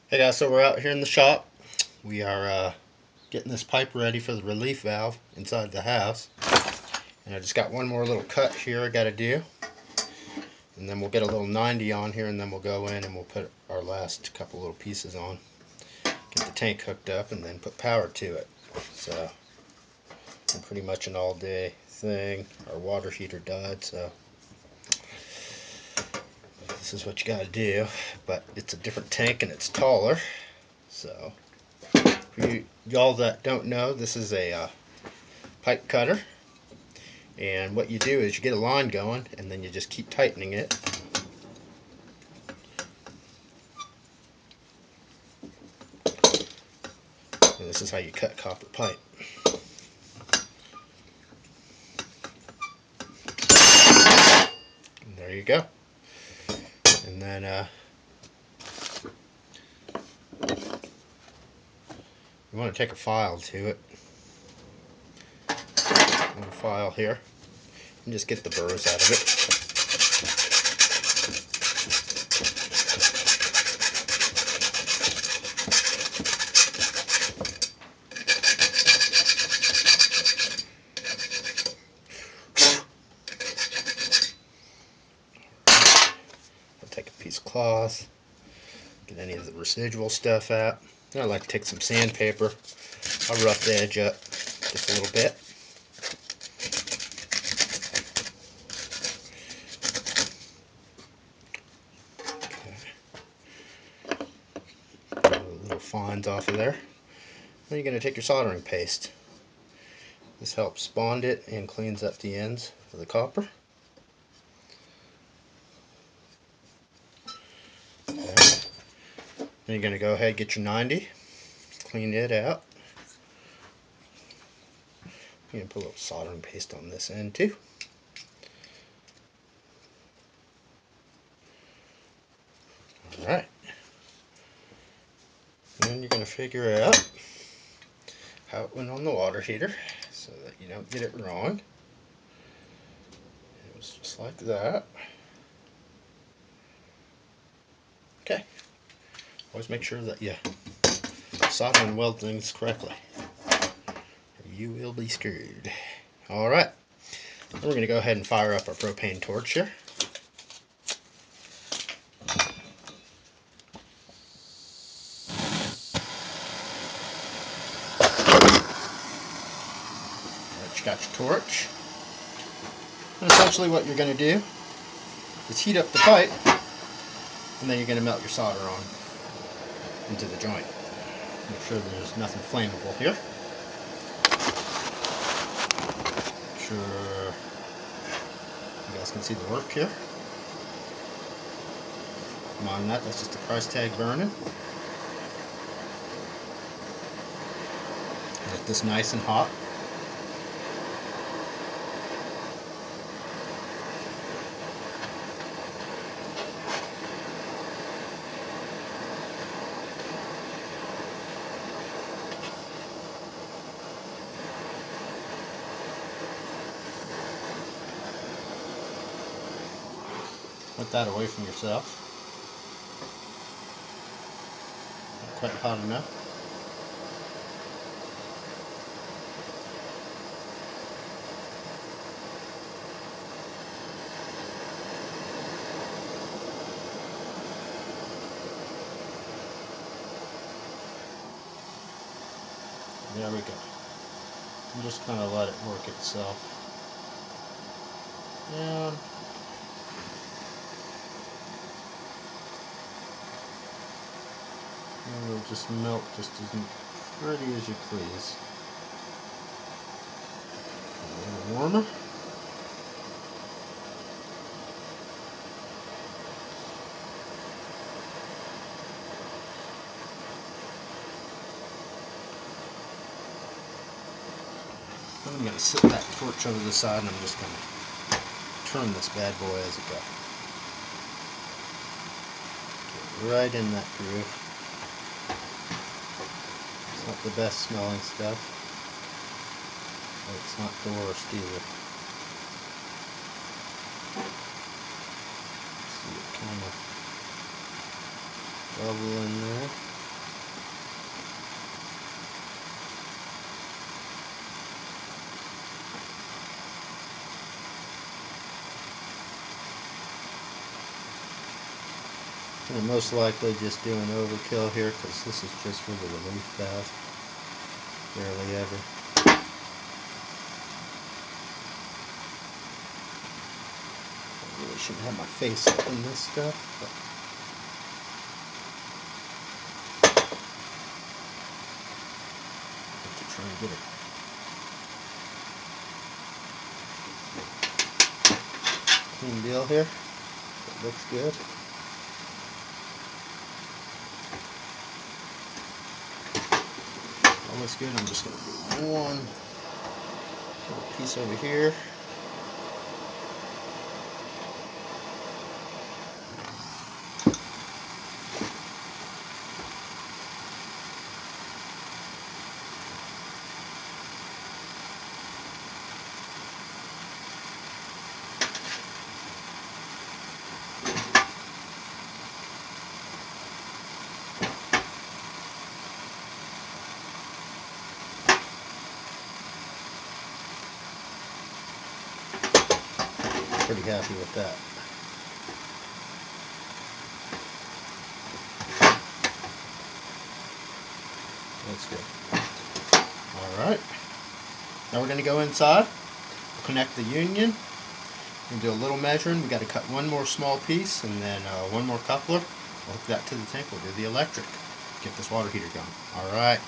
Hey guys, so we're out here in the shop. We are getting this pipe ready for the relief valve inside the house. And I just got one more little cut here I got to do. And then we'll get a little 90 on here and then we'll go in and we'll put our last couple little pieces on. Get the tank hooked up and then put power to it. So, it's pretty much an all day thing. Our water heater died, so this is what you got to do. But it's a different tank and it's taller. So, for y'all that don't know, this is a pipe cutter, and what you do is you get a line going and then you just keep tightening it. And this is how you cut copper pipe. And there you go. And then you want to take a file to it. A little file here. And just get the burrs out of it. I'll take a piece of cloth, get any of the residual stuff out. Then I like to take some sandpaper. I'll rough the edge up just a little bit. Little fines off of there. Then you're going to take your soldering paste. This helps bond it and cleans up the ends of the copper. Okay. Then you're going to go ahead and get your 90, clean it out. You're going to put a little soldering paste on this end too. Alright. Then you're going to figure out how it went on the water heater so that you don't get it wrong. It was just like that. Okay. Always make sure that you solder and weld things correctly, or you will be screwed. Alright. Then we're going to go ahead and fire up our propane torch here. You got your torch. And essentially what you're going to do is heat up the pipe, and then you're going to melt your solder on into the joint. Make sure there's nothing flammable here. Make sure you guys can see the work here. Mind that, that's just a price tag burning. Get this nice and hot. Put that away from yourself. Not quite hot enough. There we go. And just kind of let it work itself. And it'll just melt just as pretty as you please. A little warmer. I'm going to sit that torch over the side and I'm just going to turn this bad boy as it goes. Get right in that groove. It's not the best smelling stuff, but it's not the worst either. See it kind of bubble in there. I'm most likely just doing overkill here because this is just for the relief valve. Barely ever. I really shouldn't have my face up in this stuff. But I have to try and get it clean deal here. It looks good. All looks good. I'm just going to do one little piece over here. Pretty happy with that. That's good. Alright. Now we're going to go inside, connect the union, and do a little measuring. We got to cut one more small piece and then one more coupler. We'll hook that to the tank. We'll do the electric. Get this water heater going. Alright.